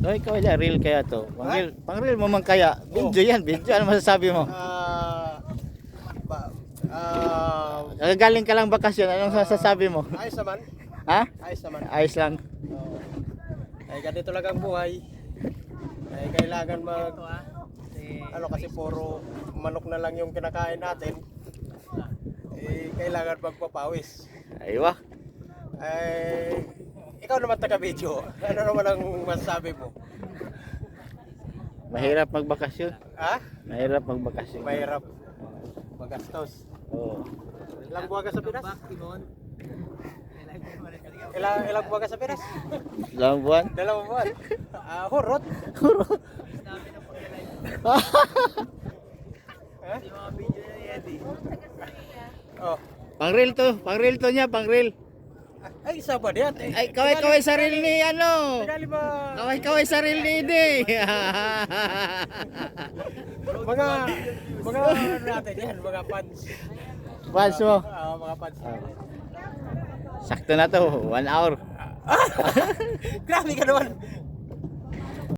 Ay, ikaw yan, real kaya to. Pang real mo man kaya. Video yan, video. Ano masasabi mo? Galing ka lang bakasyon. Anong sasabi mo? Ayos naman. Ha? Ayos naman. Ayos lang. Ay ganito lang ang buhay. Ay kailangan ano kasi puro manok na lang yung kinakain natin. Kailangan magpapawis. Aywa. Ay ikaw naman taga-video. Ano naman ang masasabi mo? Mahirap magbakasyon. Ha? Mahirap magbakasyon. Mahirap. Magastos. Oo. Ilang buwan ka sa Pinas? Ilang buwan ka sa Pinas? Ilang buwan? 2 buwan. Hurot. Oh. Pang-real to niya, pang-real. Ay, isa ba diyan? Ay, kaway-kaway sa reel ni ano. Tagali ba? Kaway-kaway sa reel ni Ide. Mga ano natin yan, mga fans. Fans mo. Mga fans. Sakto na to, 1 hour. Grabe ka naman.